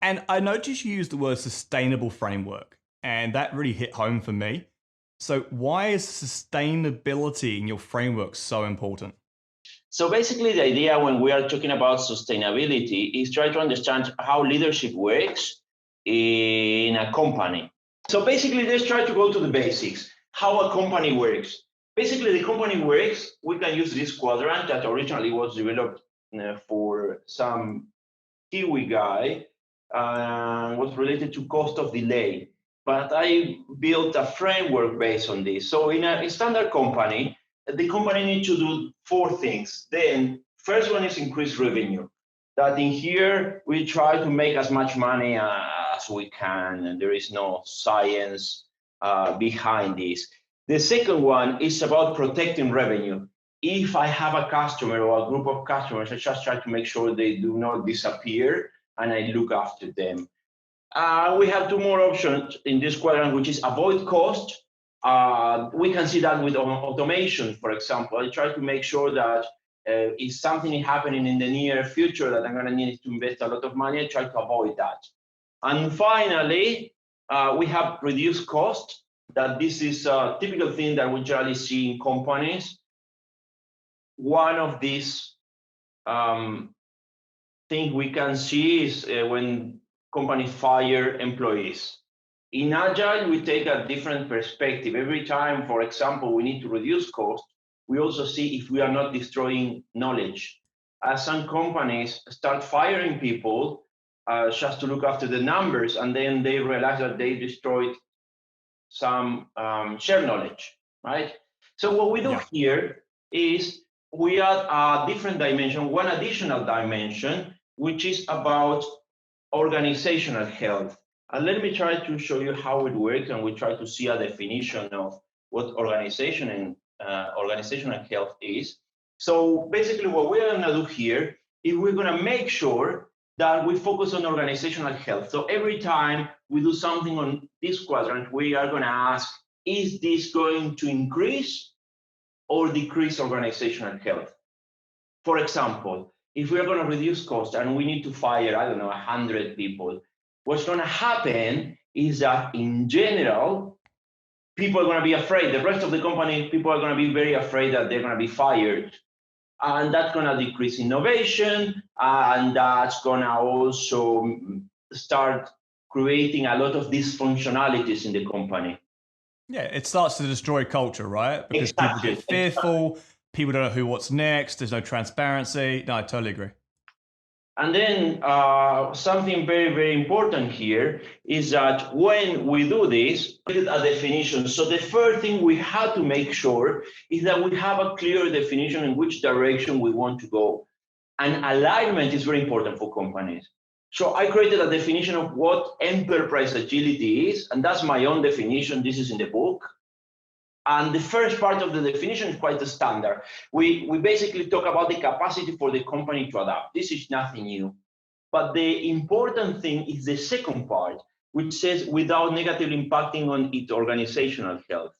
And I noticed you used the word sustainable framework, and that really hit home for me. So, why is sustainability in your framework so important? So basically, the idea when we are talking about sustainability is try to understand how leadership works in a company. So basically, let's try to go to the basics, how a company works. Basically, the company works, we can use this quadrant that originally was developed for some Kiwi guy, was related to cost of delay. But I built a framework based on this. So in a standard company, the company needs to do four things. Then first one is increase revenue. That in here we try to make as much money as we can, and there is no science behind this. The second one is about protecting revenue. If I have a customer or a group of customers, I just try to make sure they do not disappear and I look after them. We have two more options in this quadrant, which is avoid cost. We can see that with automation, for example. I try to make sure that if something is happening in the near future that I'm going to need to invest a lot of money, I try to avoid that. And finally, we have reduced cost. That this is a typical thing that we generally see in companies. One of these things we can see is when companies fire employees. In Agile, we take a different perspective. Every time, for example, we need to reduce cost, we also see if we are not destroying knowledge. As some companies start firing people just to look after the numbers, and then they realize that they destroyed some shared knowledge, right? So what we do here is we add a different dimension, one additional dimension, which is about organizational health. And let me try to show you how it works, and we try to see a definition of what organization and organizational health is. So basically what we're gonna do here is we're gonna make sure that we focus on organizational health. So every time we do something on this quadrant, we are gonna ask, is this going to increase or decrease organizational health? For example, if we are going to reduce cost and we need to fire, I don't know, 100 people, what's going to happen is that in general, people are going to be afraid. The rest of the company, people are going to be very afraid that they're going to be fired. And that's going to decrease innovation, and that's going to also start creating a lot of dysfunctionalities in the company. Yeah, it starts to destroy culture, right? Because people Exactly. get fearful, people don't know what's next, there's no transparency. No, I totally agree. And then something very, very important here is that when we do this, a definition. So the first thing we have to make sure is that we have a clear definition in which direction we want to go. And alignment is very important for companies. So I created a definition of what enterprise agility is, and that's my own definition. This is in the book. And the first part of the definition is quite standard. We basically talk about the capacity for the company to adapt. This is nothing new. But the important thing is the second part, which says without negatively impacting on its organizational health.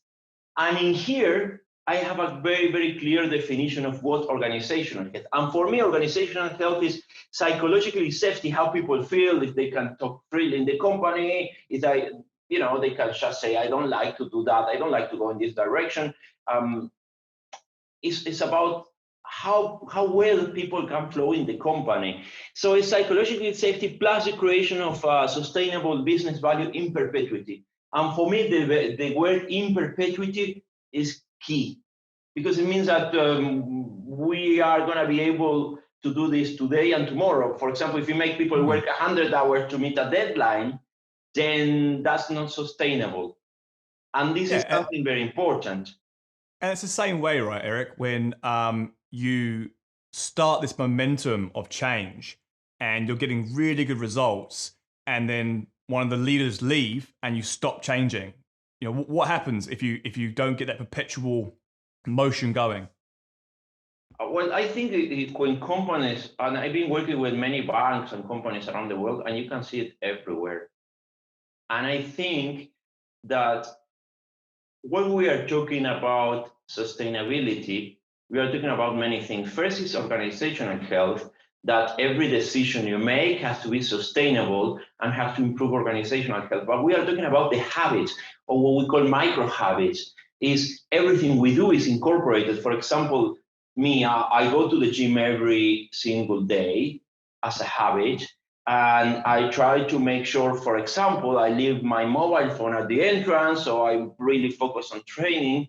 And in here, I have a very, very clear definition of what organizational health. And for me, organizational health is psychologically safety, how people feel, if they can talk freely in the company, if they can just say, I don't like to do that, I don't like to go in this direction. It's about how well people can flow in the company. So it's psychological safety plus the creation of sustainable business value in perpetuity. And for me, the word in perpetuity is key, because it means that we are going to be able to do this today and tomorrow. For example, if you make people work 100 hours to meet a deadline, then that's not sustainable. And this is something very important. And it's the same way, right, Eric, when you start this momentum of change and you're getting really good results, and then one of the leaders leave and you stop changing. You know, what happens if you don't get that perpetual motion going? Well, I think when companies, and I've been working with many banks and companies around the world, and you can see it everywhere. And I think that when we are talking about sustainability, we are talking about many things. First is organizational health. that every decision you make has to be sustainable and have to improve organizational health. But we are talking about the habits, or what we call micro habits, is everything we do is incorporated. For example, me, I go to the gym every single day as a habit. And I try to make sure, for example, I leave my mobile phone at the entrance, so I really focus on training.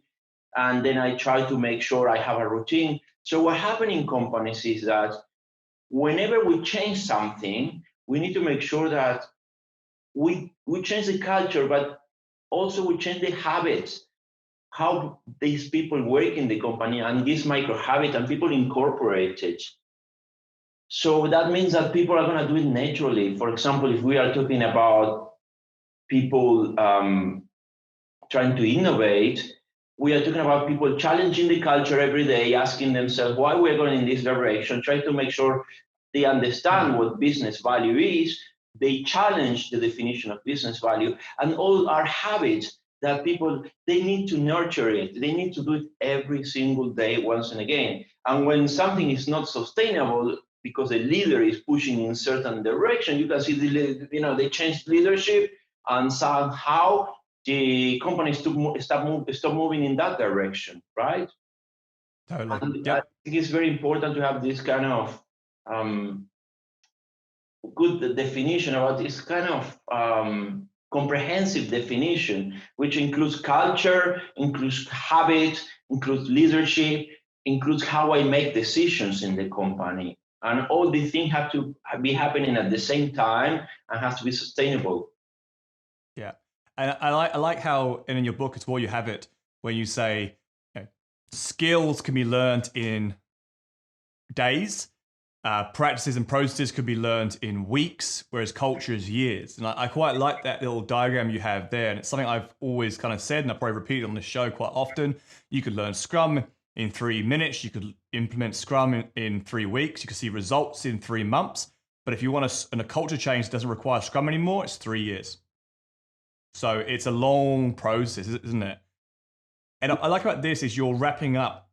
And then I try to make sure I have a routine. So what happens in companies is that whenever we change something, we need to make sure that we change the culture, but also we change the habits, how these people work in the company and this micro habit, and people incorporate it. So that means that people are going to do it naturally. For example, if we are talking about people trying to innovate, we are talking about people challenging the culture every day, asking themselves why we're going in this direction, trying to make sure they understand what business value is. They challenge the definition of business value, and all our habits that people, they need to nurture it. They need to do it every single day, once and again. And when something is not sustainable because a leader is pushing in certain direction, you can see they changed leadership, and somehow the companies stop moving in that direction, right? Totally. And I Yep. think it's very important to have this kind of um, good definition about this kind of comprehensive definition, which includes culture, includes habit, includes leadership, includes how I make decisions in the company. And all these things have to be happening at the same time and have to be sustainable. Yeah. And I like how, and in your book as well, you have it where you say, skills can be learned in days, practices and processes could be learned in weeks, whereas culture is years. And I quite like that little diagram you have there. And it's something I've always kind of said, and I probably repeat it on the show quite often. You could learn Scrum in 3 minutes. You could implement Scrum in 3 weeks. You could see results in 3 months. But if you want a culture change that doesn't require Scrum anymore, it's 3 years. So it's a long process, isn't it? And I like about this is you're wrapping up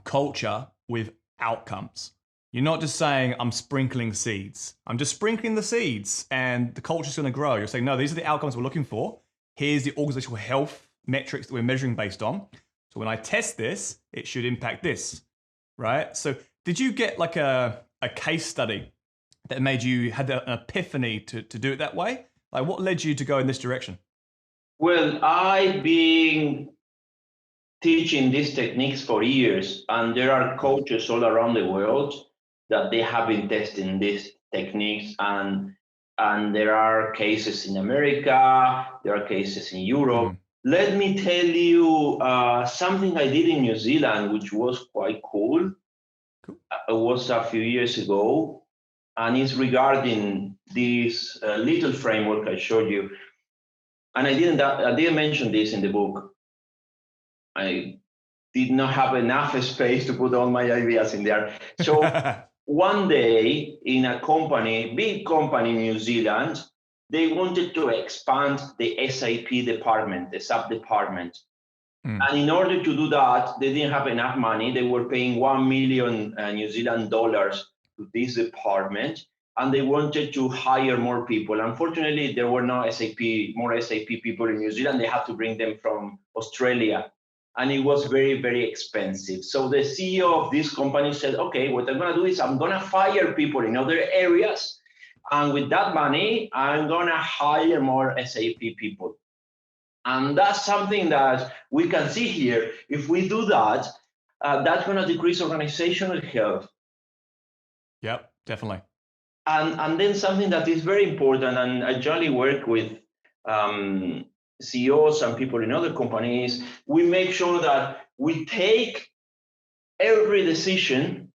culture with outcomes. You're not just saying, I'm sprinkling seeds. I'm just sprinkling the seeds and the culture's going to grow. You're saying, no, these are the outcomes we're looking for. Here's the organizational health metrics that we're measuring based on. So when I test this, it should impact this, right? So did you get like a case study that made you had an epiphany to do it that way? Like what led you to go in this direction? Well, I've been teaching these techniques for years, and there are coaches all around the world that they have been testing these techniques, and there are cases in America, there are cases in Europe. Let me tell you something I did in New Zealand, which was quite cool. It was a few years ago, and it's regarding this little framework I showed you. And I didn't mention this in the book. I did not have enough space to put all my ideas in there. So one day in a company, big company in New Zealand, they wanted to expand the SAP department, the SAP department. And in order to do that, they didn't have enough money. They were paying 1 million New Zealand dollars to this department, and they wanted to hire more people. Unfortunately, there were no more SAP people in New Zealand. They had to bring them from Australia, and it was very, very expensive. So the CEO of this company said, okay, what I'm going to do is I'm going to fire people in other areas, and with that money, I'm going to hire more SAP people. And that's something that we can see here. If we do that, that's going to decrease organizational health. Yep, definitely. And then something that is very important, and I generally work with CEOs and people in other companies, we make sure that we take every decision.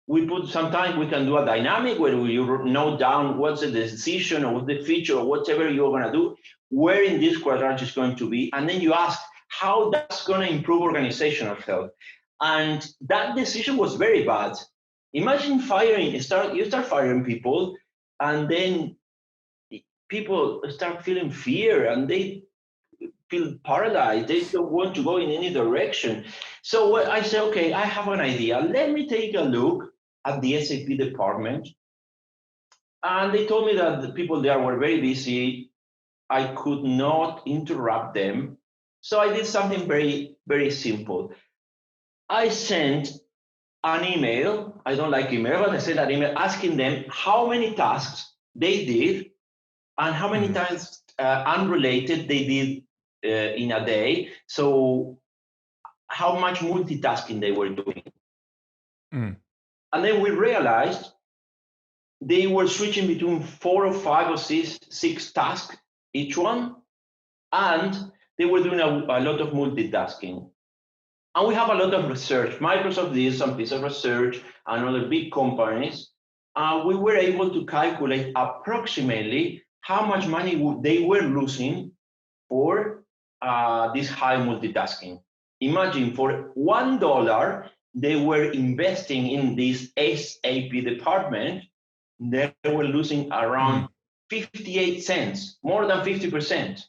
We put sometimes we can do a dynamic where you note down what's the decision or what's the feature or whatever you're going to do, where in this quadrant is going to be, and then you ask how that's going to improve organizational health. And that decision was very bad. Imagine you start firing people, and then people start feeling fear and they feel paralyzed. They don't want to go in any direction. So I say, okay, I have an idea. Let me take a look at the SAP department And they told me that the people there were very busy. I could not interrupt them. So I did something very, very simple. I sent an email. I don't like email, but I sent an email asking them how many tasks they did and how many times unrelated they did in a day. So how much multitasking they were doing. Mm. And then we realized they were switching between 4 or 5 or 6 tasks each one, and they were doing a lot of multitasking. And we have a lot of research. Microsoft did some piece of research and other big companies. We were able to calculate approximately how much money they were losing for this high multitasking. Imagine for $1, they were investing in this SAP department, they were losing around 58 cents, more than 50%.